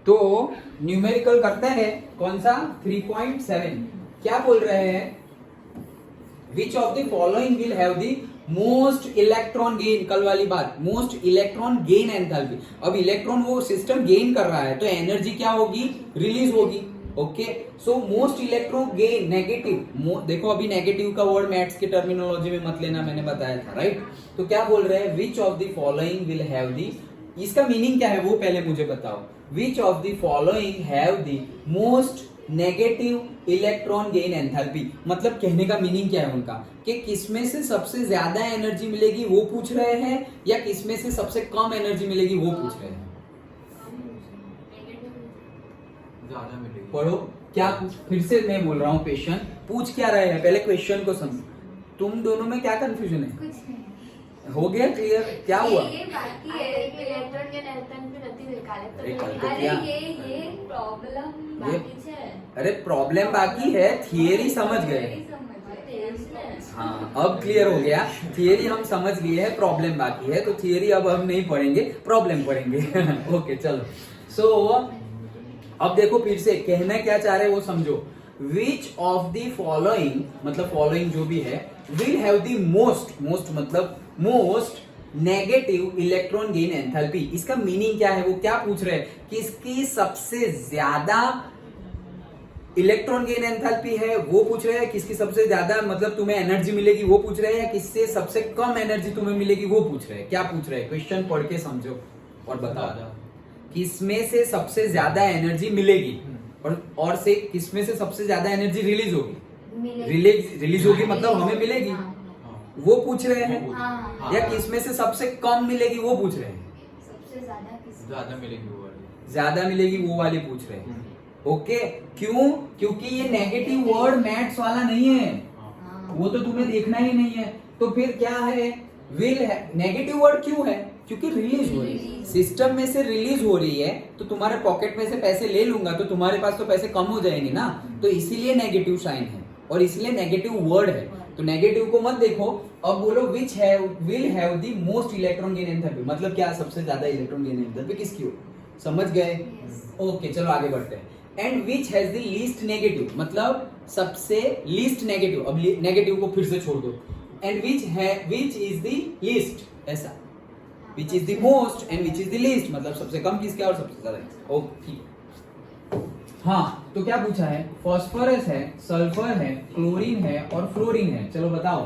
तो न्यूमेरिकल करते हैं कौन सा 3.7 क्या बोल रहे हैं which of the following will have the most electron gain कल वाली बात मोस्ट इलेक्ट्रॉन गेन एंथैल्पी अब इलेक्ट्रॉन वो सिस्टम गेन कर रहा है तो एनर्जी क्या होगी रिलीज होगी okay so most electron gain negative देखो अभी नेगेटिव का वर्ड मैथ्स की टर्मिनोलॉजी में मत लेना मैंने बताया था राइट तो क्या बोल रहे हैं which of the following will have the इसका मीनिंग क्या है वो पहले मुझे बताओ which of the following have the most negative electron gain enthalpy मतलब कहने का मीनिंग क्या है उनका कि किसमें से सबसे ज्यादा एनर्जी मिलेगी वो पूछ रहे हैं या किसमें से सबसे कम एनर्जी मिलेगी वो पूछ रहे हैं ज्यादा मिलेगी पढ़ो क्या पूछ फिर से मैं बोल रहा हूँ क्वेश्चन पूछ क्या रहे हैं पहले क्वेश्चन को समझो तुम दोनों में क्या कंफ्यूजन है कुछ नहीं हो गया क्लियर क्या हुआ ये बाकी है इलेक्ट्रॉन के एटम पे रहती है अरे कल काले तो अरे क्या? ये प्रॉब्लम बाकी है अरे प्रॉब्लम बाकी है थियरी समझ गए हाँ अब क्लियर हो गया थियरी हम समझ लिए हैं प्रॉब्लम बाकी है तो थियरी अब हम नहीं पढ़ेंगे प्रॉब्लम पढ़ेंगे ओके चलो सो अब देखो फिर से कहना क्या चाह रहे हैं वो समझो विच ऑफ द फॉलोइंग मतलब फॉलोइंग जो भी है विल हैव द मोस्ट मतलब most negative electron gain enthalpy इसका मीनिंग क्या है वो क्या पूछ रहे हैं कि इसकी सबसे ज्यादा इलेक्ट्रॉन गेन एंथैल्पी है वो पूछ रहे हैं किसकी सबसे ज्यादा मतलब तुम्हें एनर्जी मिलेगी वो पूछ रहे हैं या किससे सबसे कम एनर्जी तुम्हें मिलेगी वो पूछ रहे हैं क्या पूछ रहे हैं क्वेश्चन पढ़ के समझो और बताओ किसमें से सबसे ज्यादा एनर्जी मिलेगी और से किसमें से सबसे ज्यादा एनर्जी रिलीज होगी रिलीज होगी मतलब हमें मिलेगी वो पूछ रहे हैं या किसमें से सबसे कम मिलेगी वो पूछ रहे हैं सबसे ज्यादा मिलेगी वो वाली ज्यादा मिलेगी वो वाली पूछ रहे हैं ओके क्यों क्योंकि ये नेगेटिव वर्ड मैथ्स वाला नहीं है वो तो तुम्हें देखना ही नहीं है तो फिर क्या है विल है नेगेटिव वर्ड क्यों है क्योंकि रिलीज हो रही है सिस्टम में से रिलीज हो रही है तो तुम्हारे पॉकेट में से पैसे ले लूंगा तो तुम्हारे पास तो पैसे कम हो जाएंगे ना तो इसीलिए नेगेटिव साइन है और इसलिए नेगेटिव वर्ड है तो नेगेटिव को मत देखो अब बोलो which have will have the most electron gain enthalpy मतलब क्या सबसे ज्यादा इलेक्ट्रॉन गेन एंथैल्पी किसकी हो समझ गए ओके चलो आगे बढ़ते हैं and which has the least negative मतलब सबसे लीस्ट नेगेटिव अब नेगेटिव को फिर से छोड़ दो and which is the least ऐसा which is the most and which is the least मतलब सबसे कम किसका और सबसे ज्यादा ओके हाँ तो क्या पूछा है फास्फोरस है सल्फर है क्लोरीन है और फ्लोरीन है चलो बताओ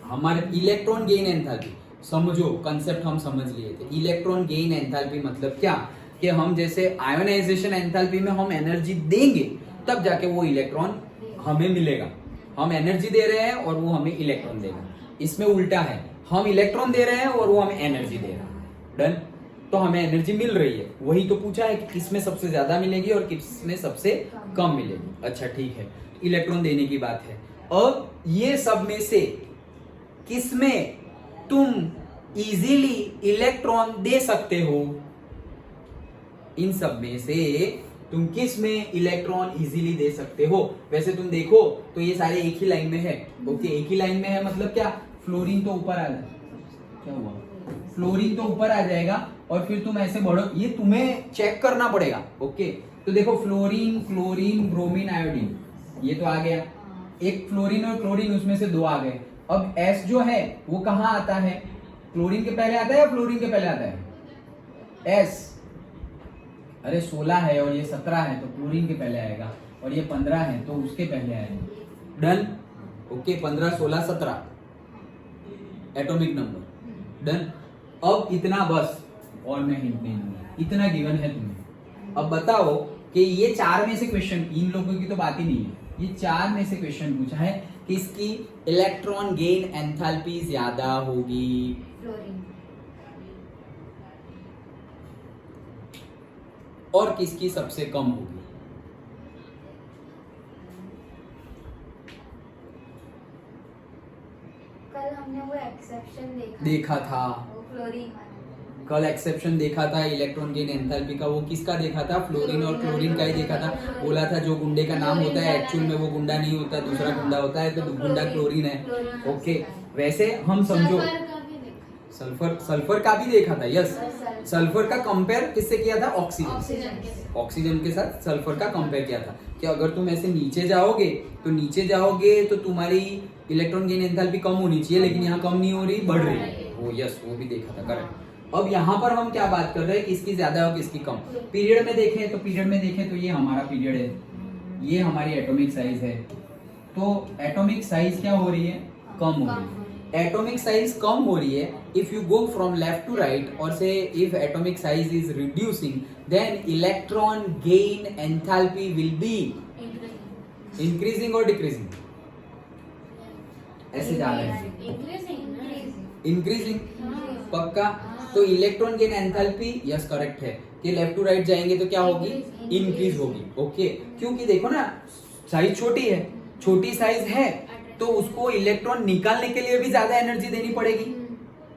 हमारे इलेक्ट्रॉन गेन एंथैल्पी समझो कंसेप्ट हम समझ लिए थे इलेक्ट्रॉन गेन एंथैल्पी मतलब क्या कि हम जैसे आयोनाइजेशन एंथैल्पी में हम एनर्जी देंगे तब जाके वो इलेक्ट्रॉन हमें मिलेगा हम एनर्जी दे रहे हैं और वो हमें इलेक्ट्रॉन देगा इसमें उल्टा है हम इलेक्ट्रॉन दे रहे हैं और वो हमें एनर्जी दे रहा है डन तो हमें एनर्जी मिल रही है वही तो पूछा है कि किसमें सबसे ज्यादा मिलेगी और किसमें सबसे कम मिलेगी अच्छा ठीक है इलेक्ट्रॉन देने की बात है अब ये सब में से किसमें तुम इजीली इलेक्ट्रॉन दे सकते हो इन सब में से तुम किस में इलेक्ट्रॉन इजीली दे सकते हो वैसे तुम देखो तो ये सारे एक ही लाइन में है ओके एक ही लाइन में है मतलब क्या फ्लोरीन तो ऊपर आ जाए क्या हुआ फ्लोरीन तो ऊपर आ जाएगा और फिर तुम ऐसे बढ़ो ये तुम्हें चेक करना पड़ेगा ओके तो देखो फ्लोरीन क्लोरीन ब्रोमीन आयोडीन ये तो आ गया एक फ्लोरीन और क्लोरीन उसमें से दो आ गए अब एस जो है वो कहाँ आता है क्लोरीन के पहले आता है या फ्लोरीन के पहले आता है एस अरे 16 है और ये 17 है तो क्लोरीन के पहले आएगा और ये 15 है तो उसके पहले आएगा done okay 15 16 17 atomic number done अब इतना बस और मैं हिंट नहीं दूंगा इतना गिवन है तुम्हें अब बताओ कि ये चार में से क्वेश्चन इन लोगों की तो बात ही नहीं है ये चार में से क्वेश्चन पूछा है कि इसकी इलेक्ट्रॉन गेन एंथैल्पी ज्यादा होगी फ्लोरीन और किसकी सबसे कम होगी कल हमने वो एक्सेप्शन देखा था वो फ्लोरीन कल एक्सेप्शन देखा था इलेक्ट्रॉन गेन एंथैल्पी का वो किसका देखा था फ्लोरीन और क्लोरीन का ही देखा था बोला था जो गुंडे का नाम होता है एक्चुअल में वो गुंडा नहीं होता दूसरा गुंडा होता है तो गुंडा क्लोरीन है ओके वैसे हम समझो सल्फर का भी देखा था, यस। सल्फर। सल्फर का कंपेयर किससे किया था? ऑक्सीजन। ऑक्सीजन के ऑक्सीजन के साथ सल्फर का कंपेयर किया था कि अगर तुम ऐसे नीचे जाओगे तो तुम्हारी इलेक्ट्रॉन गेन एंथैल्पी कम होनी चाहिए, लेकिन यहाँ कम नहीं हो रही, बढ़ रही है। वो यस, वो भी देखा था, करेक्ट। अब यहाँ पर हम क्या बात कर रहे हैं, किसकी ज्यादा और किसकी कम। पीरियड में देखें तो ये हमारा पीरियड है, ये हमारी एटॉमिक साइज है। तो एटॉमिक साइज क्या हो रही है? कम हो रही है। एटॉमिक साइज कम हो रही है if you go from left to right, और से if atomic size is reducing, then electron gain enthalpy will be increasing और डिक्रीजिंग। ऐसे जा रहे हैं, इंक्रीजिंग पक्का। तो electron gain enthalpy yes correct है कि लेफ्ट टू राइट जाएंगे तो क्या होगी? इंक्रीज होगी। ओके, क्योंकि देखो ना साइज छोटी है, छोटी साइज है तो उसको इलेक्ट्रॉन निकालने के लिए भी ज्यादा एनर्जी देनी पड़ेगी,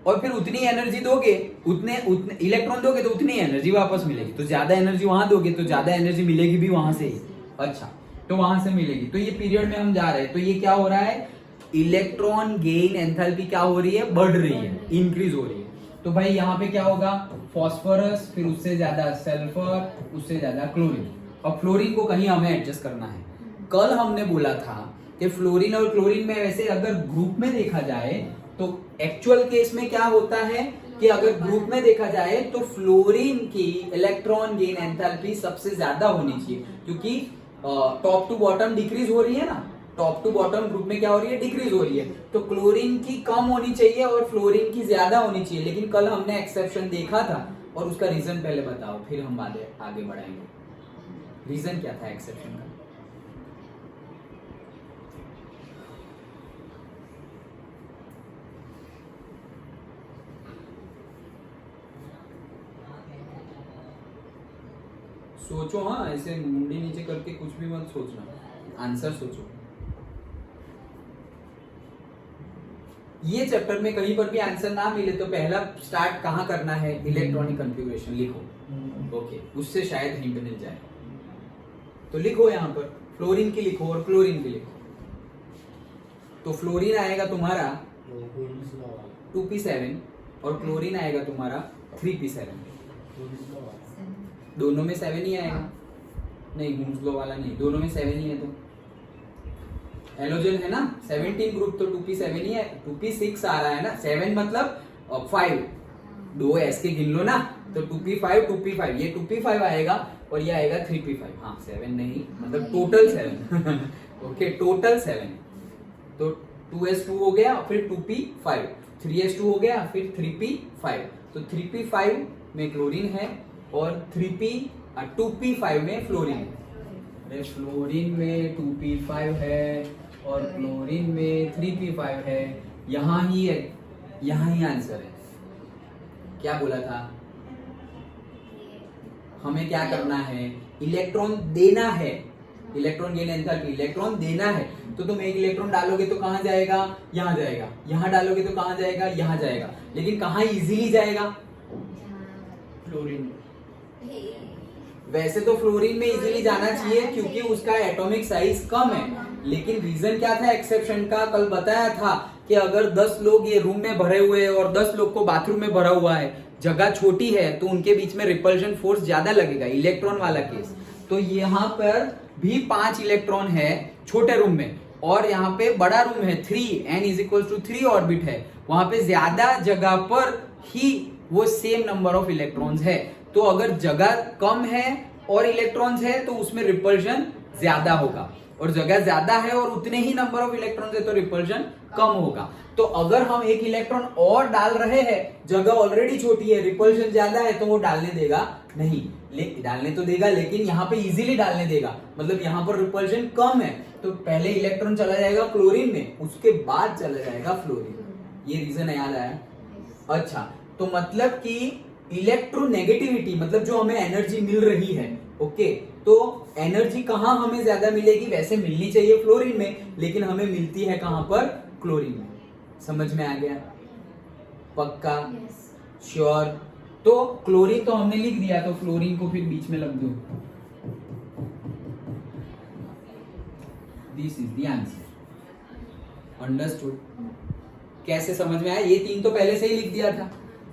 और फिर उतनी एनर्जी दोगे, उतने इलेक्ट्रॉन दोगे तो उतनी एनर्जी वापस मिलेगी। तो ज्यादा एनर्जी वहां दोगे तो ज्यादा एनर्जी मिलेगी भी वहां से ही। अच्छा, तो वहां से मिलेगी। तो ये पीरियड में हम जा रहे हैं, तो ये क्या हो रहा है? इलेक्ट्रॉन गेन एंथैल्पी क्या हो रही है? बढ़ रही है, इंक्रीज हो रही है। तो भाई यहाँ पे क्या होगा? फॉस्फोरस, फिर उससे ज्यादा सल्फर, उससे ज्यादा क्लोरीन। अब फ्लोरीन को कहीं हमें एडजस्ट करना है। कल हमने बोला था कि फ्लोरीन और क्लोरीन में वैसे अगर ग्रुप में देखा जाए तो एक्चुअल केस में क्या होता है कि अगर ग्रुप में देखा जाए तो फ्लोरीन की इलेक्ट्रॉन गेन एंथैल्पी सबसे ज्यादा होनी चाहिए, क्योंकि टॉप टू बॉटम डिक्रीज हो रही है ना। टॉप टू बॉटम ग्रुप में क्या हो रही है? डिक्रीज हो रही है। तो क्लोरीन की कम होनी चाहिए और फ्लोरीन की ज्यादा होनी चाहिए। लेकिन कल हमने एक्सेप्शन देखा था, और उसका रीजन पहले बताओ, फिर हम आगे बढ़ाएंगे। रीजन क्या था एक्सेप्शन का? सोचो, हाँ, ऐसे मुंडी नीचे करके कुछ भी मत सोचना, आंसर सोचो। ये चैप्टर में कहीं पर भी आंसर ना मिले तो पहला स्टार्ट कहाँ करना है? इलेक्ट्रॉनिक कॉन्फ़िगरेशन लिखो। ओके, उससे शायद हिंट मिल जाए। तो लिखो यहाँ पर, फ्लोरीन की लिखो और क्लोरीन की लिखो। तो फ्लोरीन आएगा तुम्हारा 2p7 और क्लोरीन आएगा तुम्हारा 3p7। दोनों में 7 ही आएगा। नहीं, हुम्स वाला नहीं, दोनों में 7 ही है। तो हेलोजन है ना, 17 ग्रुप, तो 2p7 ही है। 2p6 आ रहा है ना, 7 मतलब 5, 2 s के गिन लो ना, तो 2p5 2p5, ये 2p5 आएगा और ये आएगा 3p5। हाँ, 7 नहीं, मतलब टोटल 7। Okay, total 7। तो 2s2 हो गया, फिर 2p5, 3s2 हो गया, फिर 3p5। तो 3p5 में क्लोरीन है और 2p5 में फ्लोरीन है। अरे फ्लोरीन में 2p5 है और क्लोरीन में 3p5 है। यहाँ ही आंसर है। क्या बोला था? हमें क्या करना है? इलेक्ट्रॉन देना है। इलेक्ट्रॉन गेन एंथैल्पी, इलेक्ट्रॉन देना है। तो तुम एक इलेक्ट्रॉन डालोगे तो कहां जाएगा? यहाँ जाएगा। यहाँ डालोगे तो कहां जाएगा? यहाँ जाएगा। लेकिन कहां इजीली जाएगा? फ्लोरीन। वैसे तो फ्लोरीन में इजीली जाना चाहिए क्योंकि उसका एटॉमिक साइज कम है। लेकिन रीजन क्या था एक्सेप्शन का? कल बताया था कि अगर 10 लोग ये रूम में भरे हुए हैं और 10 लोग को बाथरूम में भरा हुआ है, जगह छोटी है, तो उनके बीच में रिपल्शन फोर्स ज्यादा लगेगा। इलेक्ट्रॉन वाला केस तो यहाँ पर भी 5 इलेक्ट्रॉन है छोटे रूम में, और यहाँ पे बड़ा रूम है 3, n=3 ऑर्बिट है, वहां पे ज्यादा जगह पर ही वो सेम नंबर ऑफ इलेक्ट्रॉन्स है। तो अगर जगह कम है और इलेक्ट्रॉन्स है तो उसमें रिपल्शन ज्यादा होगा, और जगह ज्यादा है और उतने ही नंबर ऑफ इलेक्ट्रॉन्स है तो रिपल्शन कम होगा। तो अगर हम एक इलेक्ट्रॉन और डाल रहे हैं, जगह ऑलरेडी छोटी है, रिपल्शन ज्यादा है, तो वो डालने देगा नहीं। डालने तो देगा लेकिन यहाँ पे इजीली डालने देगा, मतलब यहाँ पर रिपल्शन कम है, तो पहले इलेक्ट्रॉन चला जाएगा क्लोरीन में, उसके बाद चला जाएगा फ्लोरीन। ये रीजन याद आया? अच्छा, तो मतलब कि इलेक्ट्रोनेगेटिविटी, मतलब जो हमें एनर्जी मिल रही है, ओके, तो एनर्जी कहां हमें ज्यादा मिलेगी? वैसे मिलनी चाहिए फ्लोरीन में, लेकिन हमें मिलती है कहां पर? क्लोरीन में। समझ में आ गया? पक्का? श्योर? तो क्लोरीन तो हमने लिख दिया, तो फ्लोरीन को फिर बीच में लग दो। This is the answer. Understood? कैसे समझ में आया? ये 3 तो पहले से ही लिख दिया था।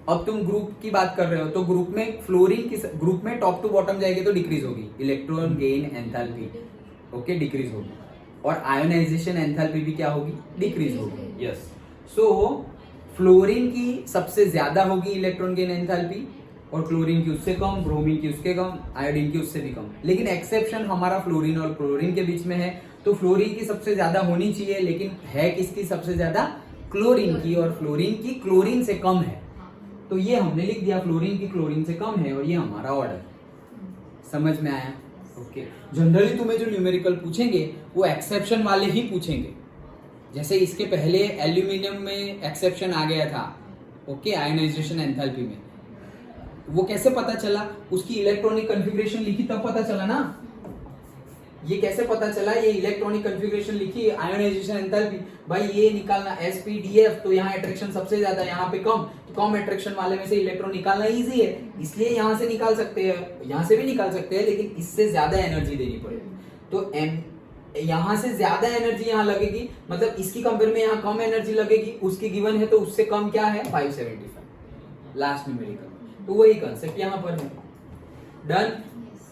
अब तुम ग्रुप की बात कर रहे हो तो ग्रुप में फ्लोरीन की ग्रुप में टॉप टू बॉटम जाएगी तो डिक्रीज होगी electron gain enthalpy, okay, decrease होगी। और आयोनाइजेशन एंथैल्पी भी क्या होगी? डिक्रीज होगी। यस, सो फ्लोरीन की सबसे ज्यादा होगी इलेक्ट्रॉन गेन एंथैल्पी और क्लोरीन की उससे कम, ब्रोमीन की उसके कम, आयोडीन की उससे भी कम। लेकिन एक्सेप्शन हमारा फ्लोरीन और क्लोरीन के बीच में है, तो फ्लोरीन की सबसे ज्यादा होनी चाहिए, लेकिन है किसकी सबसे ज्यादा? क्लोरीन की, और फ्लोरीन की क्लोरीन से कम है। तो ये हमने लिख दिया फ्लोरीन की क्लोरीन से कम है, और ये हमारा ऑर्डर। समझ में आया? ओके। जनरली तुम्हें जो न्यूमेरिकल पूछेंगे वो एक्सेप्शन वाले ही पूछेंगे। जैसे इसके पहले एल्यूमिनियम में एक्सेप्शन आ गया था, ओके, आयोनाइजेशन एंथैल्पी में। वो कैसे पता चला? उसकी इलेक्ट्रॉनिक कॉन्फ़िगरेशन लिखी तब पता चला ना। ये कैसे पता चला? ये इलेक्ट्रॉनिक कॉन्फ़िगरेशन लिखी, आयोनाइजेशन एंथैल्पी, भाई ये निकालना sp_df, तो यहाँ अट्रैक्शन सबसे ज्यादा, यहाँ पे कम, तो कम अट्रैक्शन वाले में से इलेक्ट्रॉन निकालना इजी है, इसलिए यहाँ से निकाल सकते हैं, यहाँ से भी निकाल सकते हैं, लेकिन इससे ज्यादा एनर्जी देनी पड़ेगी। तो यहाँ से ज्यादा एनर्जी यहाँ लगेगी, मतलब इसकी कंपेयर में यहाँ कम एनर्जी लगेगी, उसकी गिवन है तो उससे कम क्या है? 575 लास्ट न्यूमेरिकल। तो वही कंसेप्ट यहाँ पर है। डन?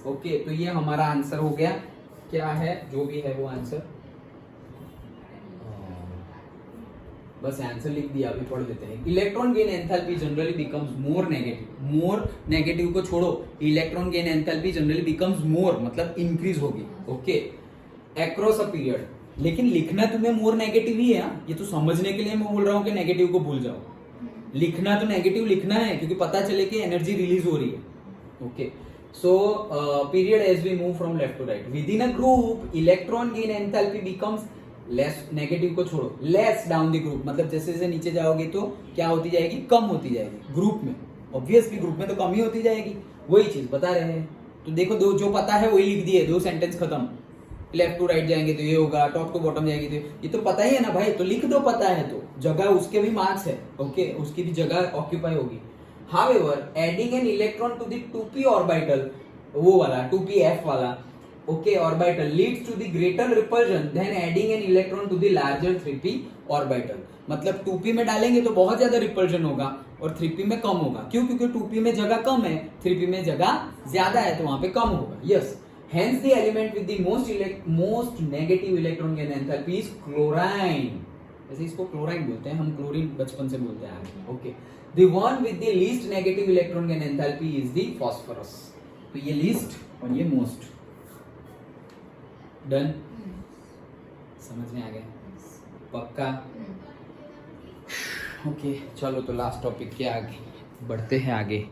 ओके, तो ये हमारा आंसर हो गया। क्या है? जो भी है वो आंसर, बस आंसर लिख दिया, अभी पढ़ लेते हैं। Electron gain enthalpy generally becomes more negative. More negative को छोड़ो, electron gain enthalpy generally becomes more मतलब इंक्रीज होगी, ओके, अक्रॉस अ पीरियड। लेकिन लिखना तुम्हें मोर नेगेटिव ही है, ये तो समझने के लिए मैं बोल रहा हूँ कि नेगेटिव को भूल जाओ। लिखना तो नेगेटिव लिखना है, क्योंकि पता चले कि एनर्जी रिलीज हो रही है, okay. So period as we move from left to right within a group electron gain enthalpy becomes less, negative को छोड़ो, less down the group, मतलब जैसे जैसे नीचे जाओगे तो क्या होती जाएगी? कम होती जाएगी ग्रुप में। ऑब्वियसली ग्रुप में तो कम ही होती जाएगी, वही चीज बता रहे हैं। तो देखो, दो जो पता है वही लिख दिए, 2 सेंटेंस खत्म। लेफ्ट टू राइट जाएंगे तो ये होगा, टॉप टू बॉटम जाएंगे तो ये तो पता ही है ना भाई, तो लिख दो, पता है तो जगह उसके भी मार्क्स है, ओके, उसकी भी जगह ऑक्यूपाई होगी। However, adding an electron to the 2p orbital, वो वाला 2pf वाला, okay, orbital leads to the greater repulsion than adding an electron to the larger 3p orbital। मतलब 2p में डालेंगे तो बहुत ज्यादा रिपल्शन होगा और 3p में कम होगा। क्यों? क्योंकि 2p में जगह कम है, 3p में जगह ज्यादा है, तो वहां पे कम होगा। Yes, hence the element with the most negative electron gain enthalpy is chlorine। ऐसे इसको क्लोराइन बोलते हैं, हम क्लोरीन बचपन से बोलते हैं, okay. The one with the least negative electron gain enthalpy is the phosphorus। तो ये least और ये most। डन? समझ में आ गया? पक्का? ओके, चलो तो लास्ट टॉपिक के आगे बढ़ते हैं आगे।